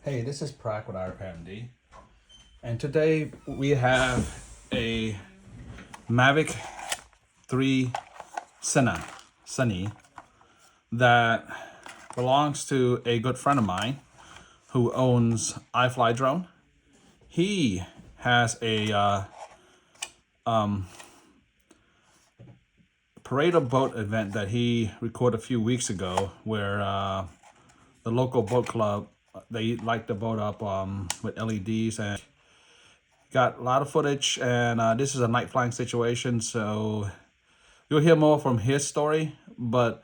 Hey, this is Prak with RPMD, and today we have a Mavic 3 Cine that belongs to a good friend of mine who owns iFly Drone. He has a parade of boat event that he recorded a few weeks ago where the local boat club, they light the boat up with LEDs and got a lot of footage. And this is a night flying situation, so you'll hear more from his story. But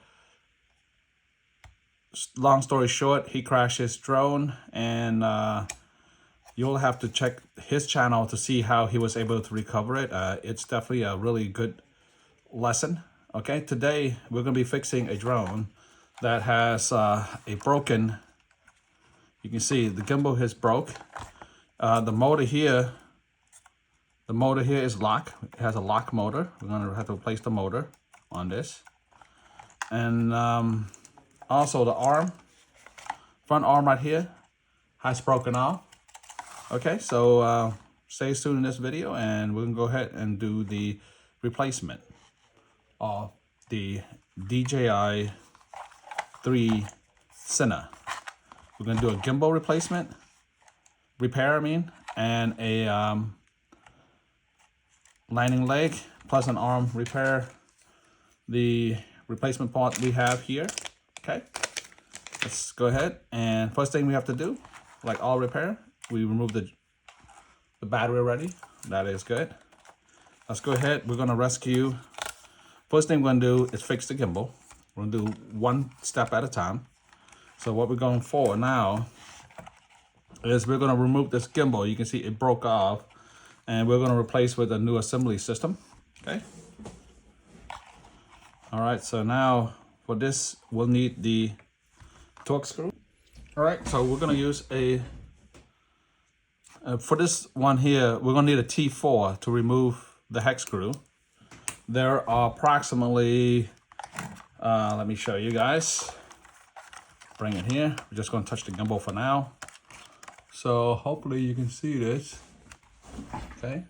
long story short, he crashed his drone, and you'll have to check his channel to see how he was able to recover it. It's definitely a really good lesson. Okay, today we're going to be fixing a drone that has a broken, you can see the gimbal is broke. The motor here is locked. It has a lock motor. We're going to have to replace the motor on this. And also the arm, front arm right here, has broken off. Okay, so stay tuned in this video and we're going to go ahead and do the replacement of the DJI 3 Cine. We're going to do a gimbal repair, and a landing leg plus an arm repair. The replacement part we have here. Okay, let's go ahead, and first thing we have to do, like all repair, we remove the battery already. That is good. Let's go ahead. We're going to rescue. First thing we're going to do is fix the gimbal. We're going to do one step at a time. So what we're going for now is we're going to remove this gimbal. You can see it broke off, and we're going to replace with a new assembly system. Okay. All right. So now for this, we'll need the torque screw. All right. So we're going to use a for this one here, we're going to need a T4 to remove the hex screw. There are approximately, let me show you guys. Bring it here. We're just going to touch the gimbal for now. So hopefully you can see this. Okay.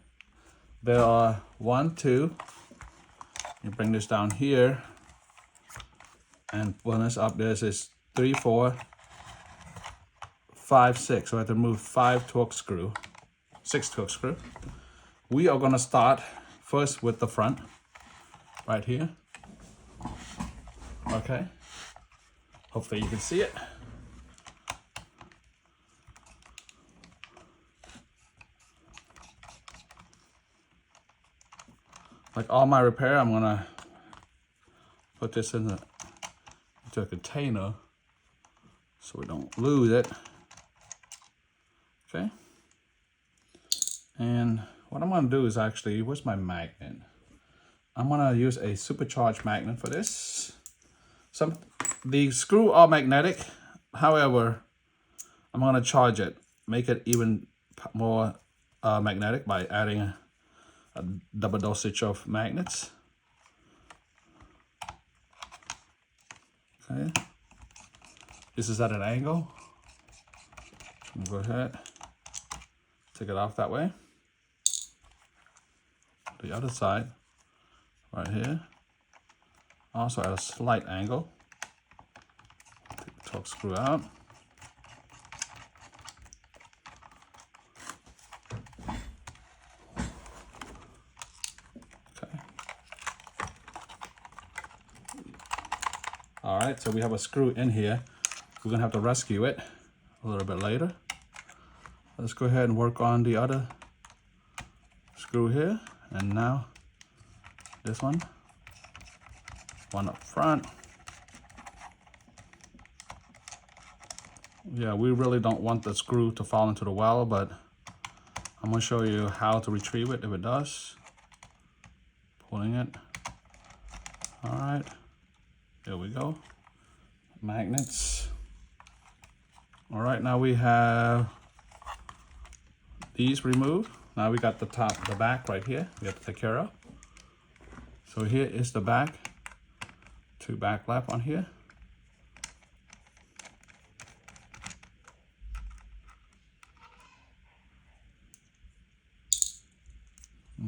There are 1, 2. You bring this down here. And when it's up, this is 3, 4, 5, 6. So I have to remove 6 torque screw. We are going to start first with the front. Right here. Okay. Hopefully you can see it. Like all my repair, I'm gonna put this into a container so we don't lose it. Okay. And what I'm gonna do is actually, where's my magnet? I'm gonna use a supercharged magnet for this. The screw are magnetic, however, I'm gonna charge it, make it even more magnetic by adding a double dosage of magnets. Okay, this is at an angle. Go ahead, take it off that way. The other side, right here, also at a slight angle. Take the torque screw out. Okay. All right, so we have a screw in here. We're gonna have to rescue it a little bit later. Let's go ahead and work on the other screw here. And now this one up front. Yeah, we really don't want the screw to fall into the well, but I'm gonna show you how to retrieve it if it does. Pulling it. All right, there we go. Magnets. All right, now we have these removed. Now we got the back right here. We have to take care of. So here is the back. 2 back lap on here.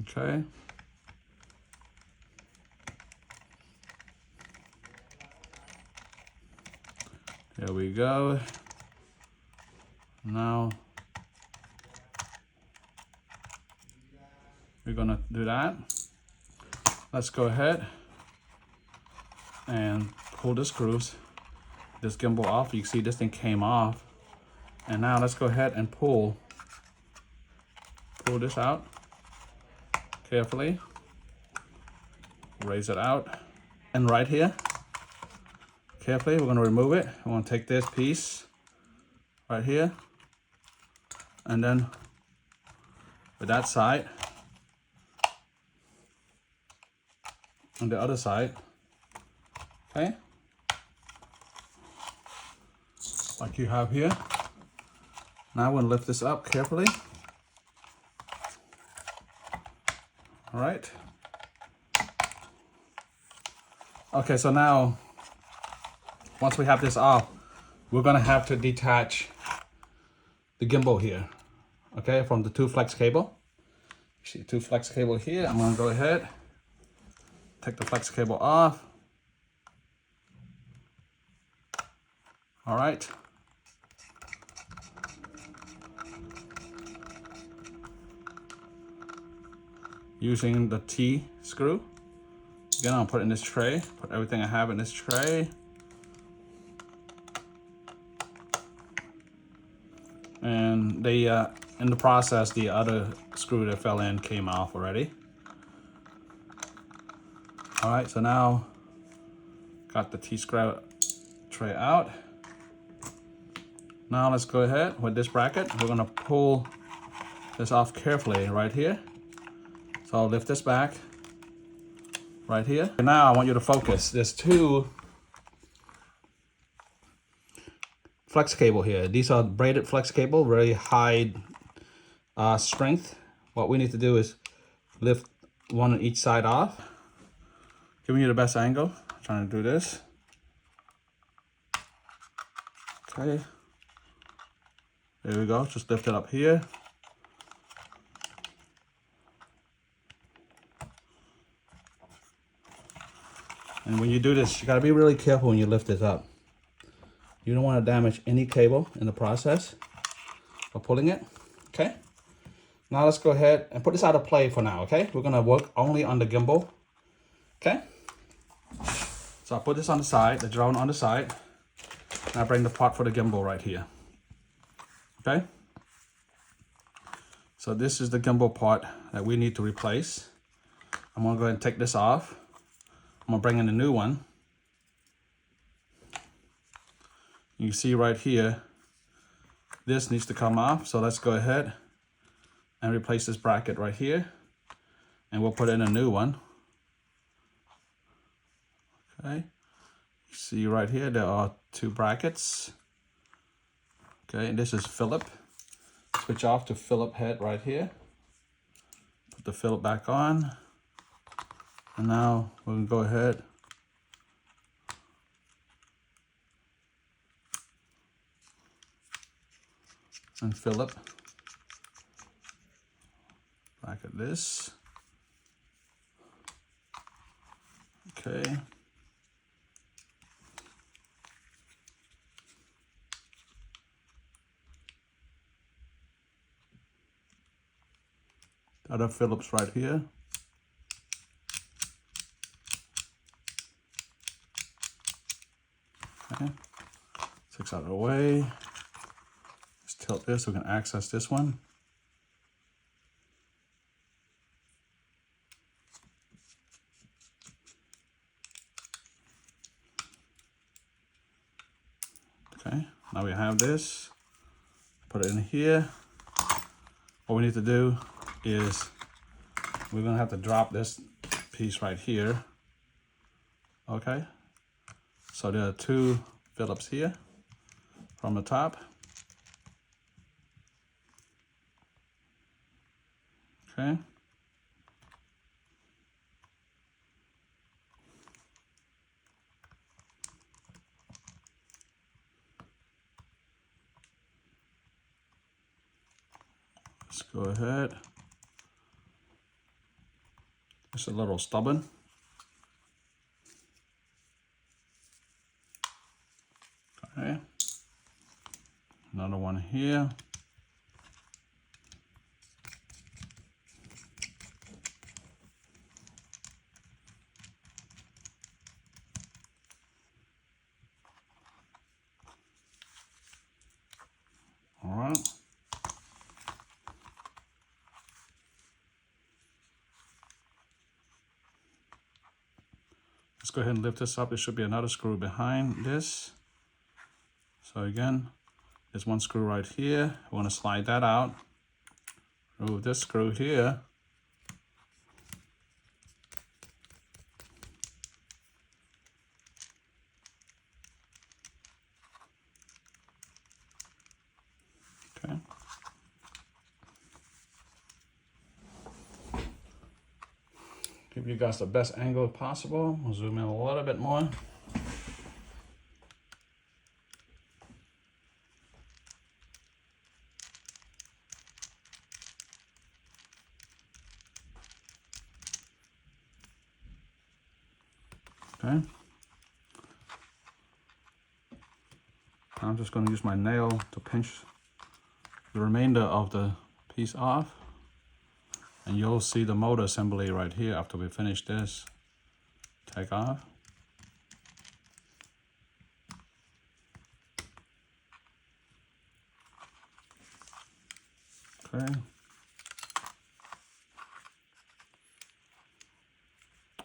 Okay. There we go. Now we're gonna do that. Let's go ahead and pull the screws, this gimbal off. You can see this thing came off. And now let's go ahead and pull this out carefully. Raise it out. And right here, carefully, we're gonna remove it. We're gonna take this piece right here, and then with that side, on the other side, okay? Like you have here. Now we're gonna lift this up carefully. All right. Okay, so now, once we have this off, we're gonna have to detach the gimbal here, okay, from the 2 flex cable. You see 2 flex cable here. I'm gonna go ahead, take the flex cable off. All right. Using the T screw. Again, I'll put it in this tray, put everything I have in this tray. And they, in the process, the other screw that fell in came off already. All right, so now got the T-screw tray out. Now let's go ahead with this bracket. We're gonna pull this off carefully right here. So I'll lift this back right here. And now I want you to focus. There's 2 flex cable here. These are braided flex cable, very high strength. What we need to do is lift one on each side off. Giving you the best angle. I'm trying to do this. Okay. There we go. Just lift it up here. And when you do this, you gotta be really careful when you lift this up. You don't want to damage any cable in the process of pulling it, okay? Now let's go ahead and put this out of play for now, okay? We're gonna work only on the gimbal, okay? So I'll put this on the side, the drone on the side, and I bring the part for the gimbal right here, okay? So this is the gimbal part that we need to replace. I'm gonna go ahead and take this off. I'm gonna bring in a new one. You see right here, this needs to come off. So let's go ahead and replace this bracket right here. And we'll put in a new one. Okay, you see right here, there are 2 brackets. Okay, and this is Phillip. Switch off to Phillip head right here. Put the Phillip back on. And now we're gonna go ahead and Phillip back at this. Okay. Other Phillips right here. Okay. Takes out of the way. Let's tilt this so we can access this one. Okay, now we have this. Put it in here. What we need to do is we're gonna have to drop this piece right here. Okay, so there are 2 Phillips here from the top. Okay. Let's go ahead. It's a little stubborn. Okay. Another one here. All right. Let's go ahead and lift this up. There should be another screw behind this. So again, there's one screw right here. I want to slide that out. Remove this screw here. Okay. Give you guys the best angle possible. We'll zoom in a little bit more. Okay. I'm just going to use my nail to pinch the remainder of the piece off. And you'll see the motor assembly right here after we finish this. Take off. Okay.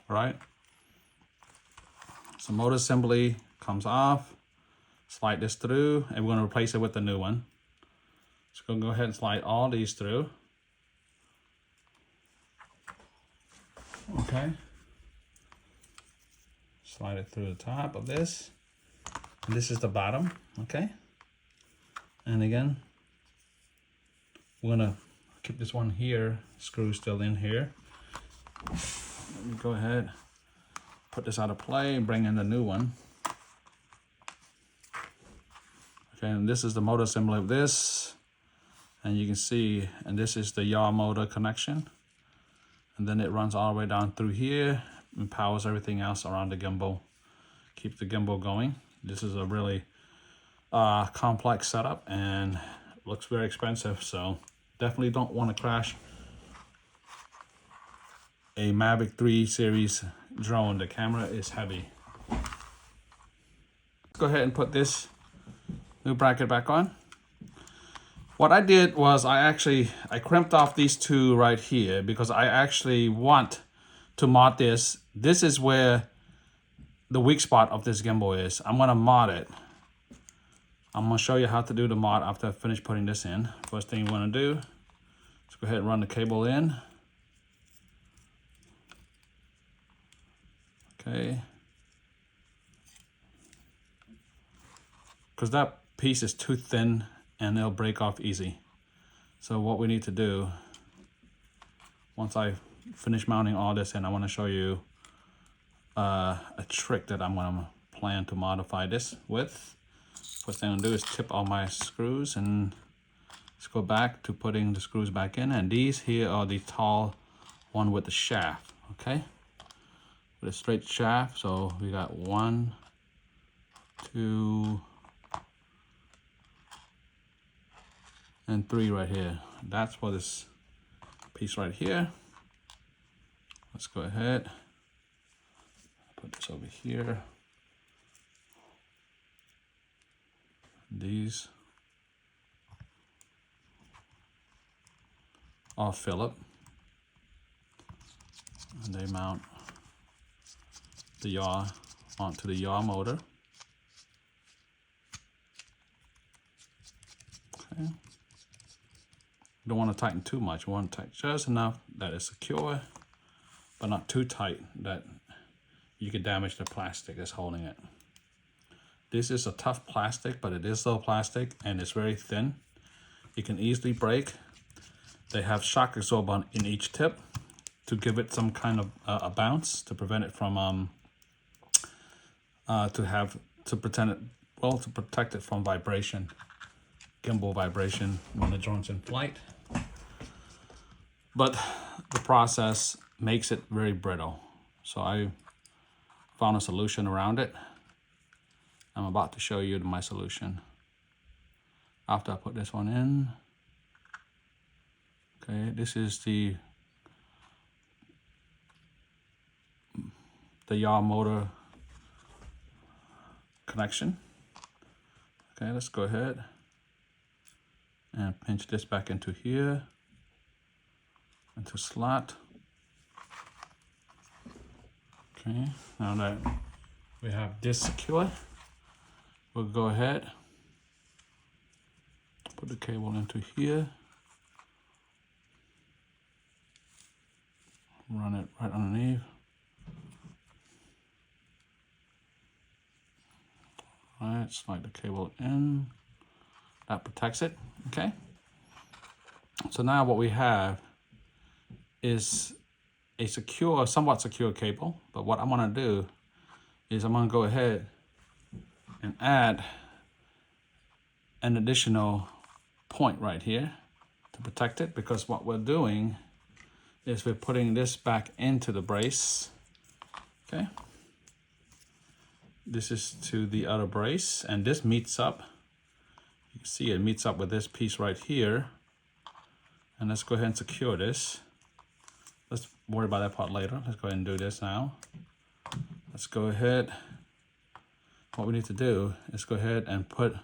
All right. So motor assembly comes off. Slide this through, and we're going to replace it with the new one. So we're going to go ahead and slide all these through. Okay. Slide it through the top of this. And this is the bottom, okay? And again, we're gonna keep this one here, screw still in here. Let me go ahead, put this out of play and bring in the new one. Okay, and this is the motor assembly of this. And you can see, and this is the yaw motor connection. And then it runs all the way down through here and powers everything else around the gimbal. Keep the gimbal going. This is a really complex setup and looks very expensive, so definitely don't want to crash a Mavic 3 series drone. The camera is heavy. Go ahead and put this new bracket back on. What I did was I crimped off these two right here because I actually want to mod this. This is where the weak spot of this gimbal is. I'm gonna mod it. I'm gonna show you how to do the mod after I finish putting this in. First thing you wanna do is go ahead and run the cable in. Okay. Because that piece is too thin and it'll break off easy. So what we need to do, once I finish mounting all this in, I want to show you a trick that I'm going to plan to modify this with. First thing I'm going to do is tip all my screws, and let's go back to putting the screws back in. And these here are the tall one with the shaft, okay? With a straight shaft. So we got 1, 2, and 3 right here. That's for this piece right here. Let's go ahead, put this over here. These are Phillip, and they mount the yaw onto the yaw motor. Okay. Don't want to tighten too much. You want to tighten just enough that it's secure, but not too tight that you could damage the plastic that's holding it. This is a tough plastic, but it is still plastic and it's very thin. It can easily break. They have shock absorber in each tip to give it some kind of a bounce to prevent it from to protect it from vibration, gimbal vibration when the drone's in flight. But the process makes it very brittle. So I found a solution around it. I'm about to show you my solution. After I put this one in, okay, this is the yaw motor connection. Okay, let's go ahead and pinch this back into here, into slot. Okay, now that we have this secure, we'll go ahead, put the cable into here, run it right underneath. Right, slide the cable in, that protects it, okay? So now what we have is a secure, somewhat secure cable, but what I'm gonna do is I'm gonna go ahead and add an additional point right here to protect it, because what we're doing is we're putting this back into the brace, okay? This is to the other brace, and this meets up. You can see it meets up with this piece right here. And let's go ahead and secure this. Let's worry about that part later. Let's go ahead and do this now. Let's go ahead. What we need to do is go ahead and put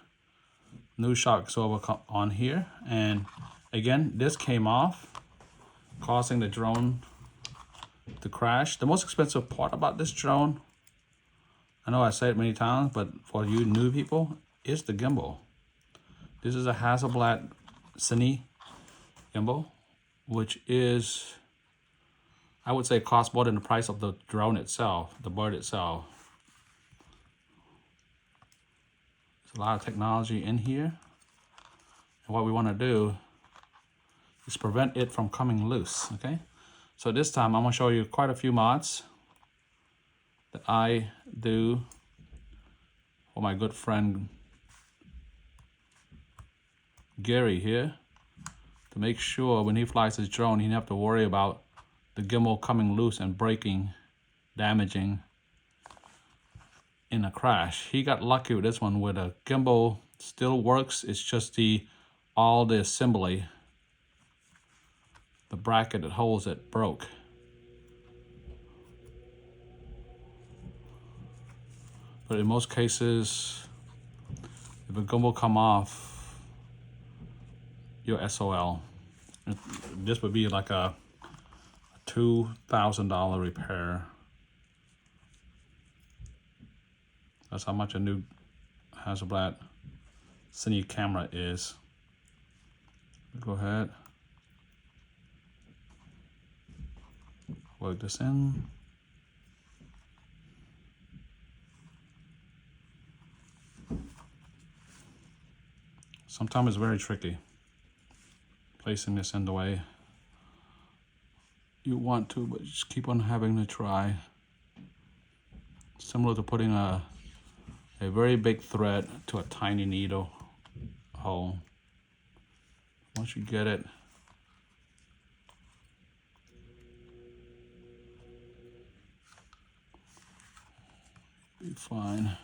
new shock absorber on here. And again, this came off, causing the drone to crash. The most expensive part about this drone, I know I say it many times, but for you new people, is the gimbal. This is a Hasselblad Cine gimbal, which is, I would say, costs more than the price of the drone itself, the bird itself. There's a lot of technology in here. And what we want to do is prevent it from coming loose, okay? So this time I'm going to show you quite a few mods that I do for my good friend Gary here, to make sure when he flies his drone, he doesn't have to worry about the gimbal coming loose and breaking, damaging in a crash. He got lucky with this one where the gimbal still works. It's just all the assembly, the bracket that holds it, broke. But in most cases, if a gimbal come off, you're SOL. This would be like a $2,000 repair. That's how much a new Hasselblad Cine camera is. Go ahead, work this in. Sometimes it's very tricky placing this in the way you want to, but just keep on having to try. Similar to putting a very big thread to a tiny needle hole. Once you get it, be fine.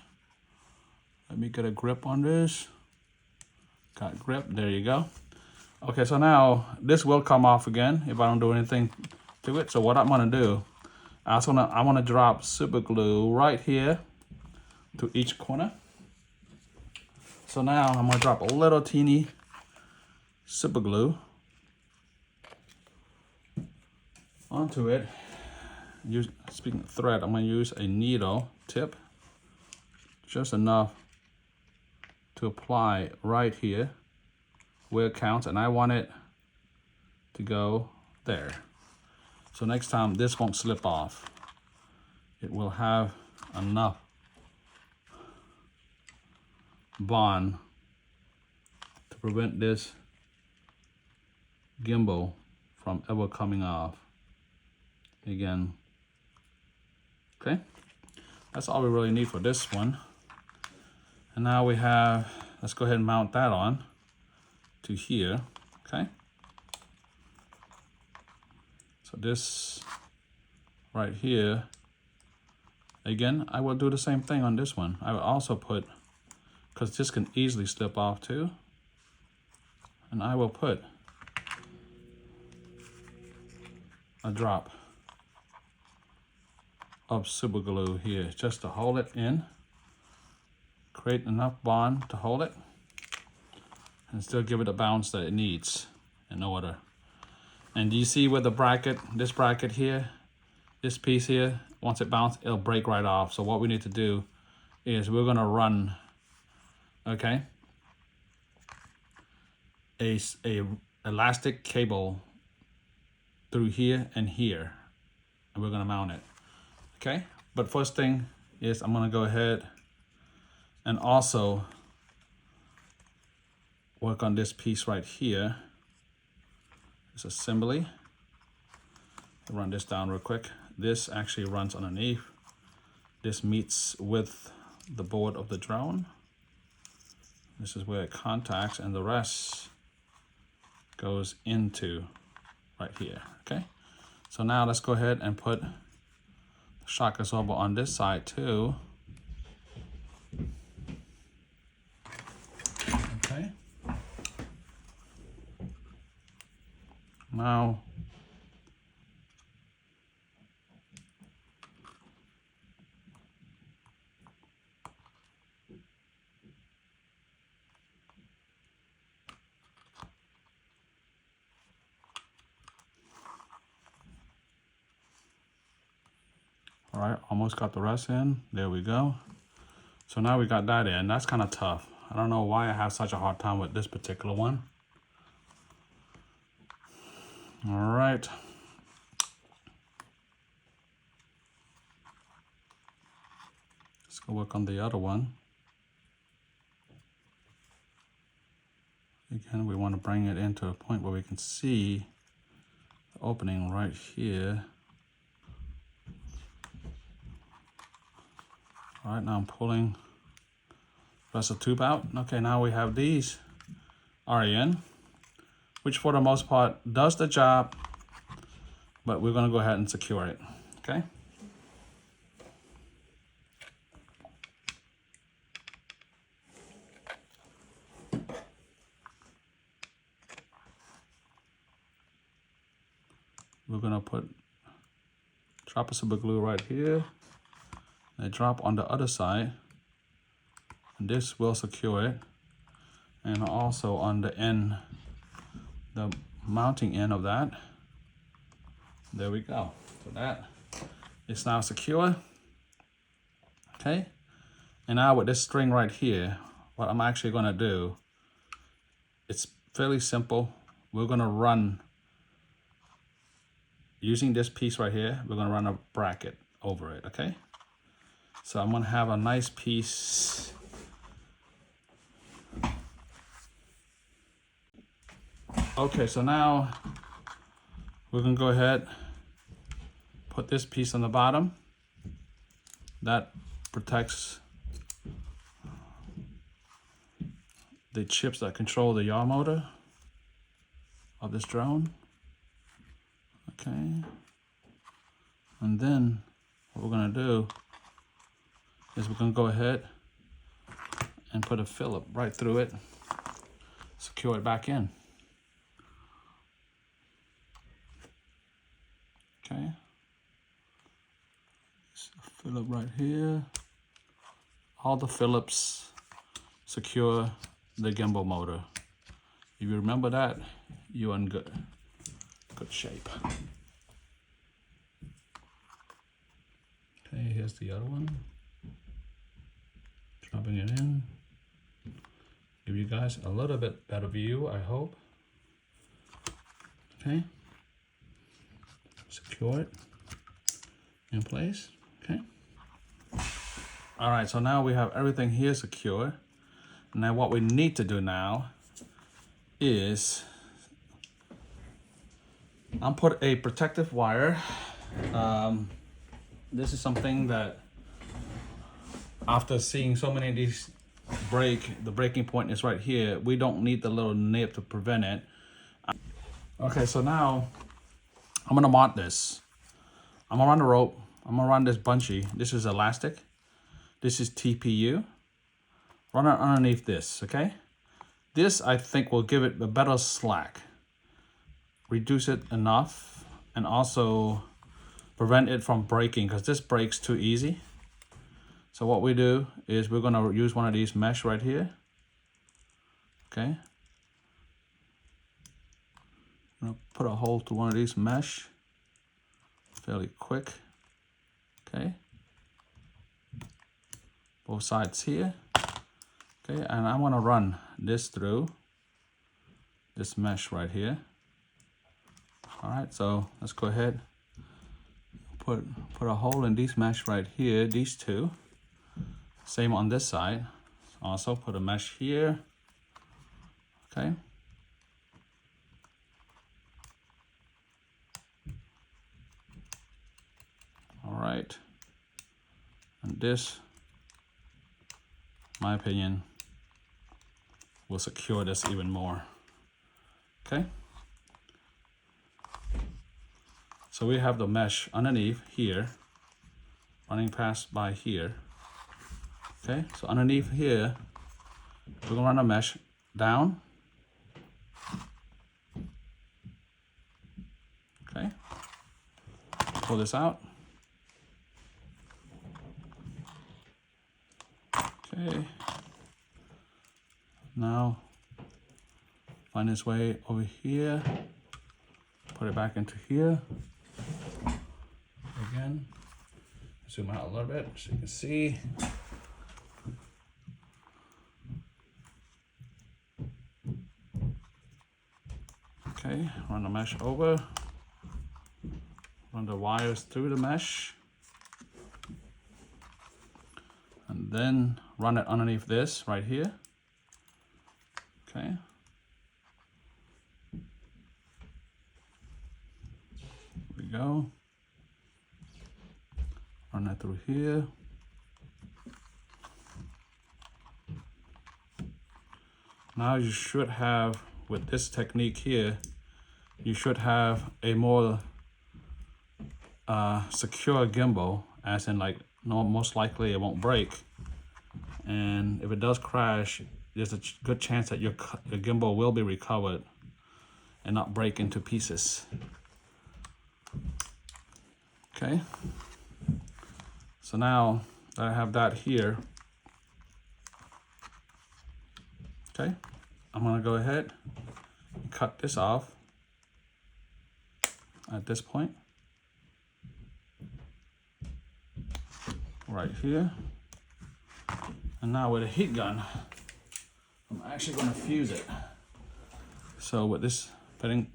Let me get a grip on this. Got grip, there you go. Okay, so now this will come off again if I don't do anything to it. So what I'm gonna do, I want to drop super glue right here to each corner. So now I'm gonna drop a little teeny super glue onto it. Speaking of thread, I'm gonna use a needle tip, just enough to apply right here where it counts, and I want it to go there. So next time this won't slip off. It will have enough bond to prevent this gimbal from ever coming off again. Okay, that's all we really need for this one. And now we have, let's go ahead and mount that on to here, okay? So this right here. Again, I will do the same thing on this one. I will also put, because this can easily slip off too, and I will put a drop of super glue here just to hold it in, create enough bond to hold it, and still give it a bounce that it needs in order. And do you see where the bracket, this bracket here, this piece here, once it bounces, it'll break right off. So what we need to do is we're gonna run, okay, a elastic cable through here and here, and we're gonna mount it, okay? But first thing is I'm gonna go ahead and also work on this piece right here, this assembly. I'll run this down real quick. This actually runs underneath. This meets with the board of the drone. This is where it contacts, and the rest goes into right here, okay? So now let's go ahead and put the shock absorber on this side too. Okay. Now, all right, almost got the rest in. There we go. So now we got that in. That's kind of tough. I don't know why I have such a hard time with this particular one. All right. Let's go work on the other one. Again, we want to bring it into a point where we can see the opening right here. All right, now I'm pulling the rest of the tube out. Okay, now we have these are in, which for the most part does the job, but we're gonna go ahead and secure it, okay? We're gonna put drop of super glue right here, and a drop on the other side, and this will secure it, and also on the end, the mounting end of that. There we go. So that is now secure. Okay. And now with this string right here, what I'm actually gonna do, it's fairly simple. We're gonna run, using this piece right here, we're gonna run a bracket over it, okay? So I'm gonna have a nice piece. Okay, so now we're gonna go ahead, put this piece on the bottom. That protects the chips that control the yaw motor of this drone. Okay. And then what we're gonna do is we're gonna go ahead and put a Phillip right through it, secure it back in. Okay. So Phillip right here. All the Phillips secure the gimbal motor. If you remember that, you're in good shape. Okay, here's the other one. Dropping it in. Give you guys a little bit better view, I hope. Okay. Secure it in place. Okay. All right, so now we have everything here secure. Now what we need to do now is I'll put a protective wire. This is something that after seeing so many of these break, the breaking point is right here. We don't need the little nib to prevent it. Okay, so now I'm gonna mount this I'm gonna run the rope. I'm gonna run this bungee. This is elastic. This is TPU. Run it underneath this, okay? This, I think, will give it a better slack. Reduce it enough and also prevent it from breaking, because this breaks too easy. So what we do is we're gonna use one of these mesh right here. Okay. I'm gonna put a hole to one of these mesh fairly quick. Okay. Both sides here. Okay, and I want to run this through this mesh right here. All right, so let's go ahead. Put a hole in these mesh right here, these two. Same on this side. Also put a mesh here. Okay. All right. And this, in my opinion, will secure this even more. Okay. So we have the mesh underneath here, running past by here. Okay, so underneath here, we're gonna run a mesh down. Okay, pull this out. Okay, now find its way over here, put it back into here. Again, zoom out a little bit so you can see. Okay, run the mesh over, run the wires through the mesh, and then run it underneath this right here. Okay. Here we go. Run that through here. Now you should have, with this technique here, you should have a more secure gimbal, as in like, no, most likely it won't break. And if it does crash, there's a good chance that your gimbal will be recovered and not break into pieces. Okay. So now that I have that here, okay, I'm gonna go ahead and cut this off at this point, right here. And now with a heat gun, I'm actually gonna fuse it. So with this, putting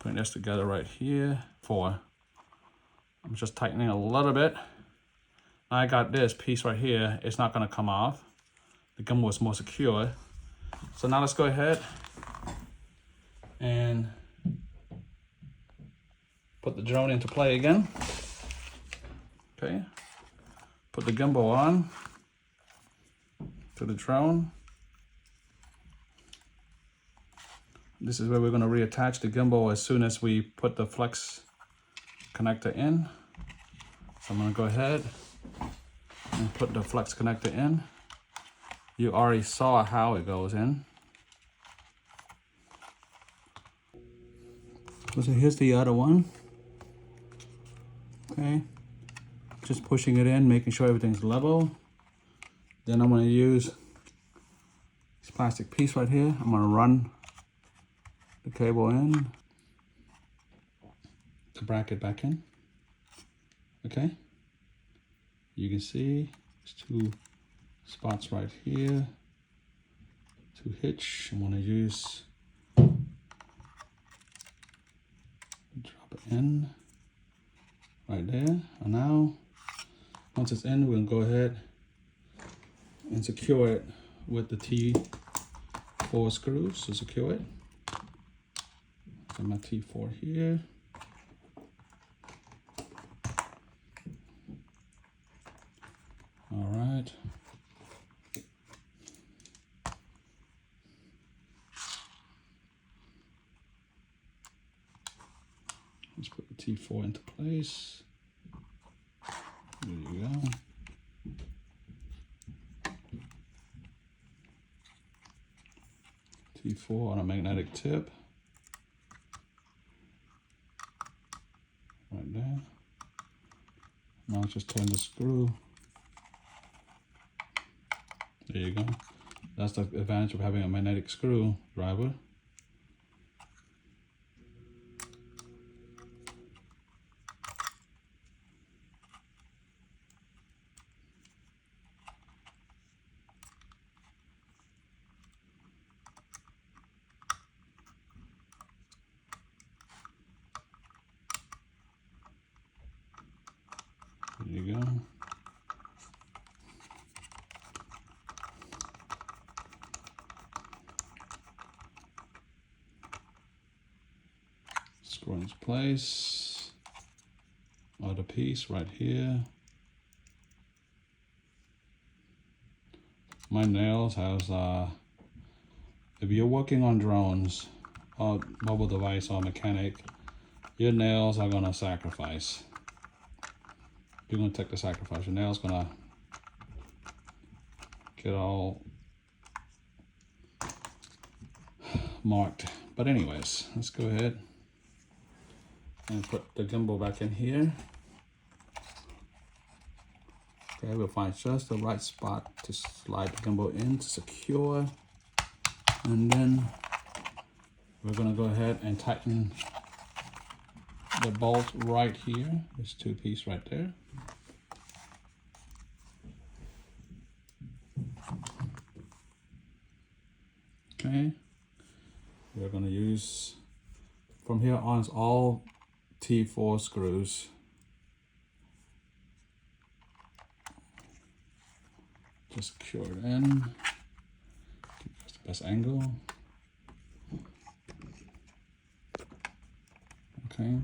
this together right here, I'm just tightening a little bit. I got this piece right here, it's not gonna come off. The gimbal is more secure. So now let's go ahead and put the drone into play again. Okay, put the gimbal on to the drone. This is where we're going to reattach the gimbal as soon as we put the flex connector in. So I'm going to go ahead and put the flex connector in. You already saw how it goes in. So here's the other one. Okay, just pushing it in, making sure everything's level. Then I'm going to use this plastic piece right here. I'm going to run the cable in to bracket back in. Okay, you can see there's two spots right here to hitch. I'm going to use, drop it in right there. And now once it's in, we'll go ahead and secure it with the T4 screws to secure it. So my T4 here. All right. Let's put the T4 into place. There you go. T4 on a magnetic tip. Right there. Now just turn the screw. There you go. That's the advantage of having a magnetic screwdriver. There you go. Screw into place. Other piece right here. My nails has if you're working on drones or mobile device or mechanic, your nails are gonna sacrifice. You're gonna take the sacrifice. Your nail's gonna get all marked. But anyways, let's go ahead and put the gimbal back in here. Okay, we'll find just the right spot to slide the gimbal in to secure. And then we're gonna go ahead and tighten the bolt right here. This two piece right there. Okay, we're going to use, from here on, it's all T4 screws. Just secure it in. That's the best angle. Okay.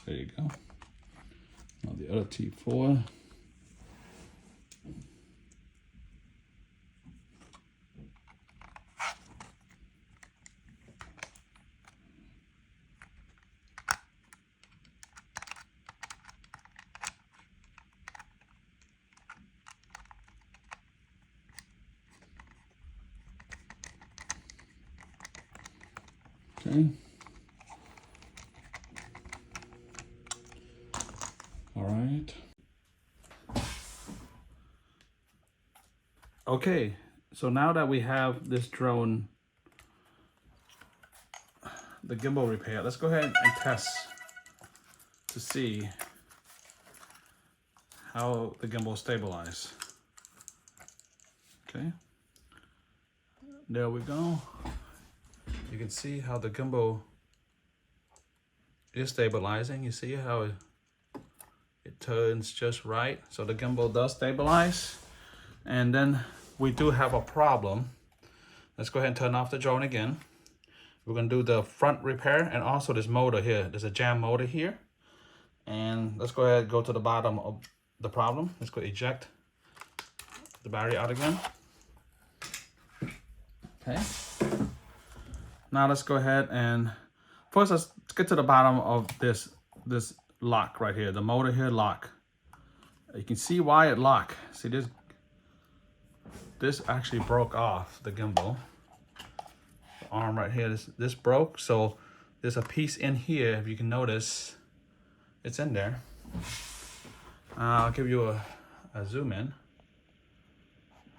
There you go. Now the other T4. Okay. All right. Okay, so now that we have this drone, the gimbal repair, let's go ahead and test to see how the gimbal stabilizes. Okay, there we go. You can see how the gimbal is stabilizing. You see how it turns just right. So the gimbal does stabilize. And then we do have a problem. Let's go ahead and turn off the drone again. We're gonna do the front repair and also this motor here. There's a jam motor here. And let's go ahead and go to the bottom of the problem. Let's go eject the battery out again. Okay. Now let's go ahead and first let's get to the bottom of this lock right here. The motor here lock. You can see why it locked. See this actually broke off the gimbal. The arm right here, this broke. So there's a piece in here. If you can notice, it's in there. I'll give you a zoom in.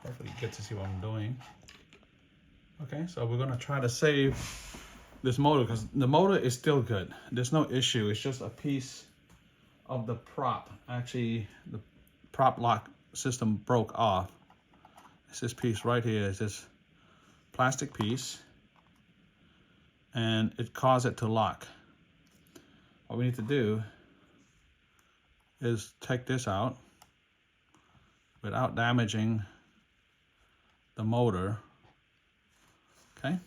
Hopefully you get to see what I'm doing. Okay, so we're gonna try to save this motor because the motor is still good. There's no issue. It's just a piece of the prop. Actually, the prop lock system broke off. It's this piece right here. It's this plastic piece, and it caused it to lock. What we need to do is take this out without damaging the motor. Okay,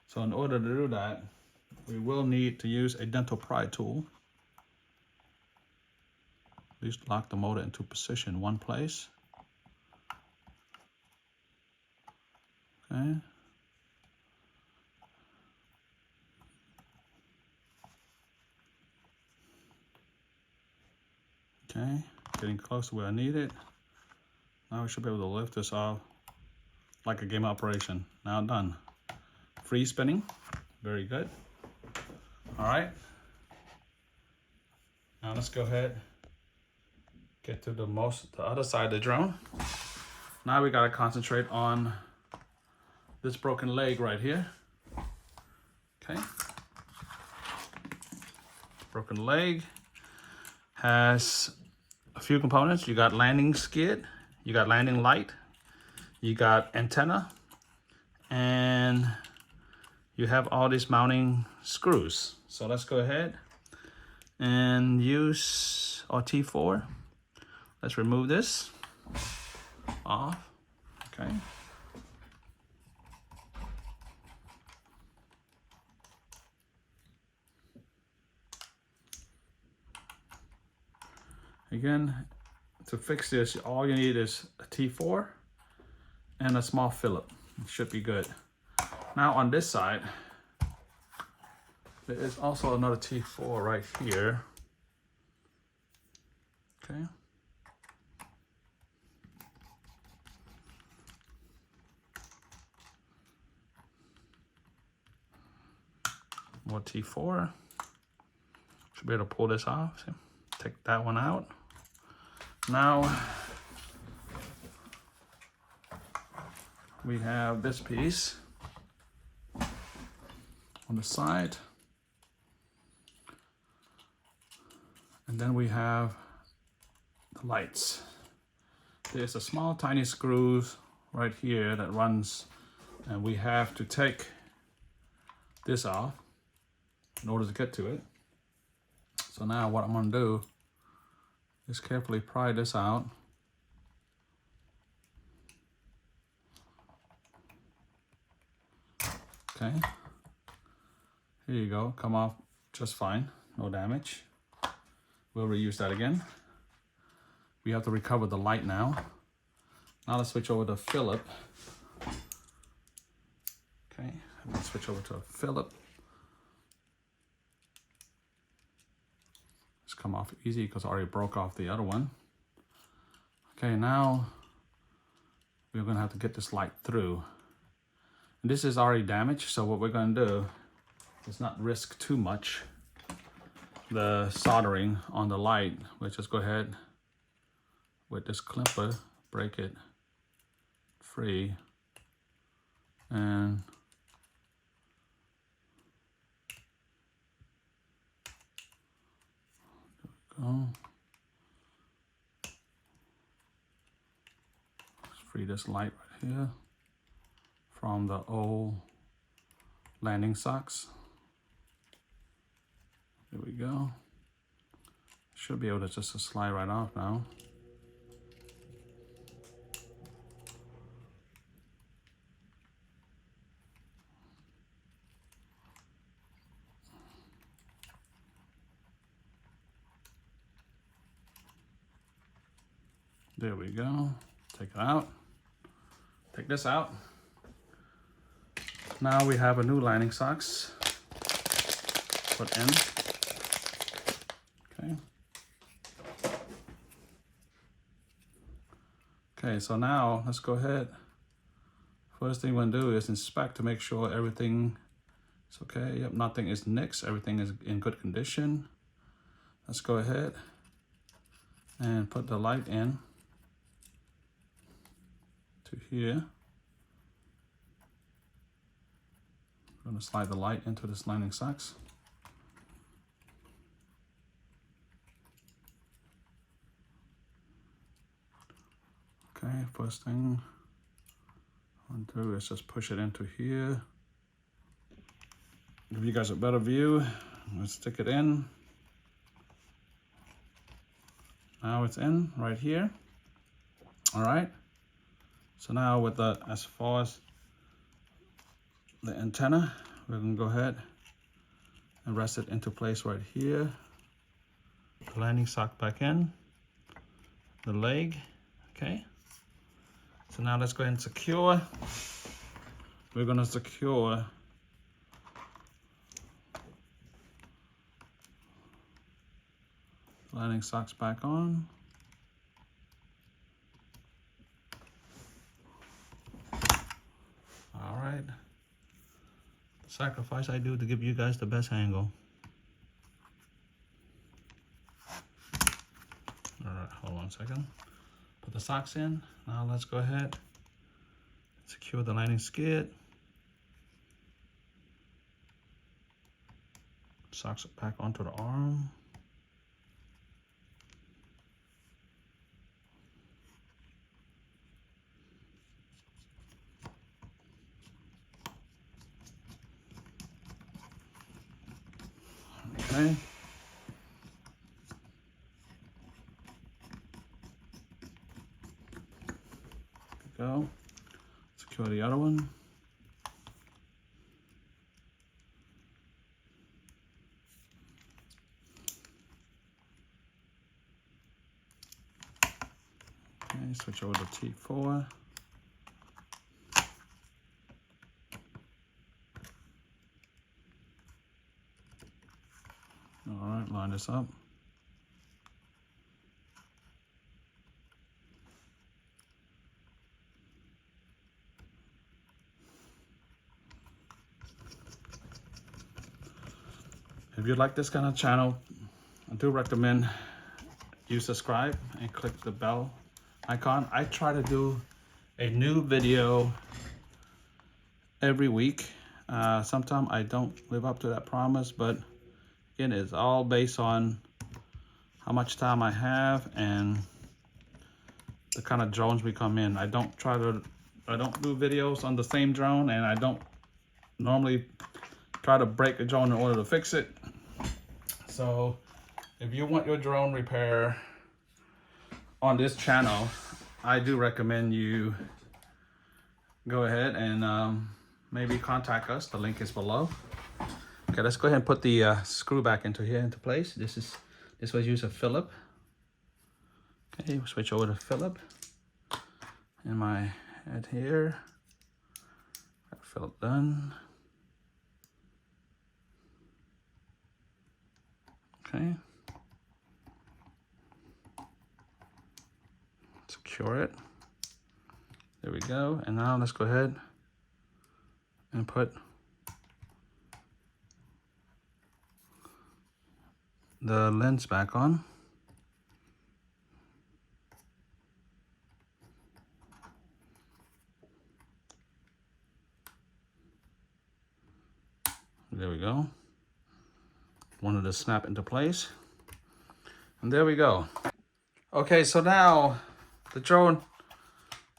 so in order to do that, we will need to use a dental pry tool. At least lock the motor into position one place. Okay. Okay, getting close to where I need it. Now we should be able to lift this off like a game operation. Now done. Free spinning, very good. All right. Now let's go ahead, get to the other side of the drone. Now we gotta concentrate on this broken leg right here. Okay. Broken leg has a few components. You got landing skid, you got landing light, you got antenna, and you have all these mounting screws. So let's go ahead and use our T4. Let's remove this off. Okay. Again, to fix this, all you need is a T4 and a small Phillip. It should be good. Now on this side, there is also another T4 right here. Okay. More T4. Should be able to pull this off. See? Take that one out. Now we have this piece on the side, and then we have the lights. There's a small tiny screws right here that runs, and we have to take this off in order to get to it. So now what I'm going to do is carefully pry this out. Okay, here you go, come off just fine, no damage. We'll reuse that again. We have to recover the light now. Now let's switch over to Phillip. Okay, let's switch over to a Phillip. It's come off easy because I already broke off the other one. Okay, now we're gonna have to get this light through. And this is already damaged, so what we're gonna do is not risk too much the soldering on the light. We'll just go ahead with this crimper, break it free, and there we go. Let's free this light right here from the old landing socks. There we go. Should be able to just slide right off now. There we go. Take it out. Take this out. Now we have a new lining socks put in. Okay. Okay, so now let's go ahead. First thing we're gonna do is inspect to make sure everything is okay. Yep, nothing is nicks. Everything is in good condition. Let's go ahead and put the light in to here. I'm gonna slide the light into this lining socks. Okay, first thing I'm gonna do is just push it into here. Give you guys a better view. Let's stick it in. Now it's in right here. All right. So now with the, as far as the antenna, we're gonna go ahead and rest it into place right here. The landing sock back in, the leg, okay. So now let's go ahead and secure we're gonna secure landing socks back on. All right. The sacrifice I do to give you guys the best angle. All right, hold on a second. Put the socks in. Now let's go ahead, secure the landing skid. Socks it back onto the arm. Okay. Go. Secure the other one. Okay, switch over to T4. All right, line this up. If you like this kind of channel, I do recommend you subscribe and click the bell icon. I try to do a new video every week. Sometimes I don't live up to that promise, but again, it's all based on how much time I have and the kind of drones we come in. I don't do videos on the same drone, and I don't normally try to break a drone in order to fix it. So if you want your drone repair on this channel, I do recommend you go ahead and maybe contact us. The link is below. Okay, let's go ahead and put the screw back into place. This was used a Phillip. Okay, we'll switch over to Phillip. And my head here. Got Phillip done. Okay. Secure it. There we go. And now let's go ahead and put the lens back on. There we go. Wanted to snap into place. And there we go. Okay, so now the drone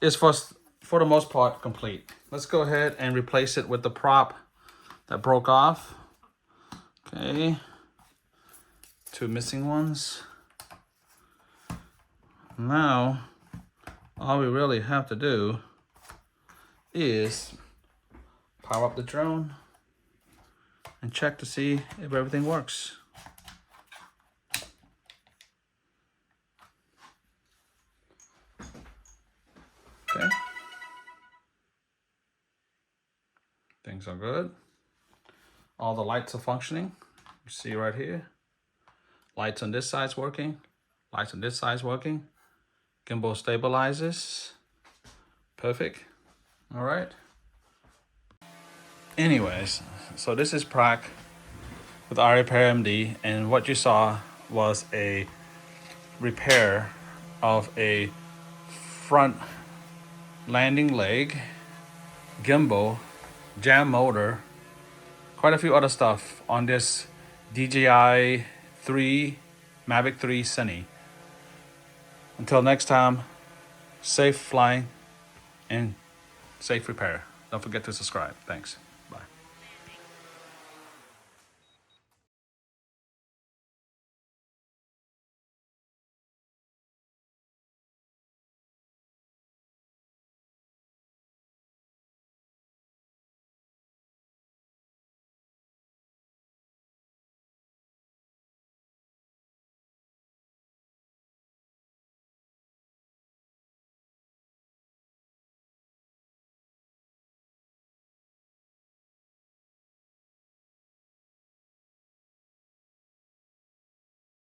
is for the most part complete. Let's go ahead and replace it with the prop that broke off. Okay. 2 missing ones. Now, all we really have to do is power up the drone and check to see if everything works. Okay. Things are good. All the lights are functioning. You see right here. Lights on this side's working. Lights on this side's working. Gimbal stabilizes. Perfect. All right. Anyways, so this is Prac with iRepair MD, and what you saw was a repair of a front landing leg, gimbal, jam motor, quite a few other stuff on this DJI Mavic 3 Cine. Until next time, safe flying and safe repair. Don't forget to subscribe. Thanks.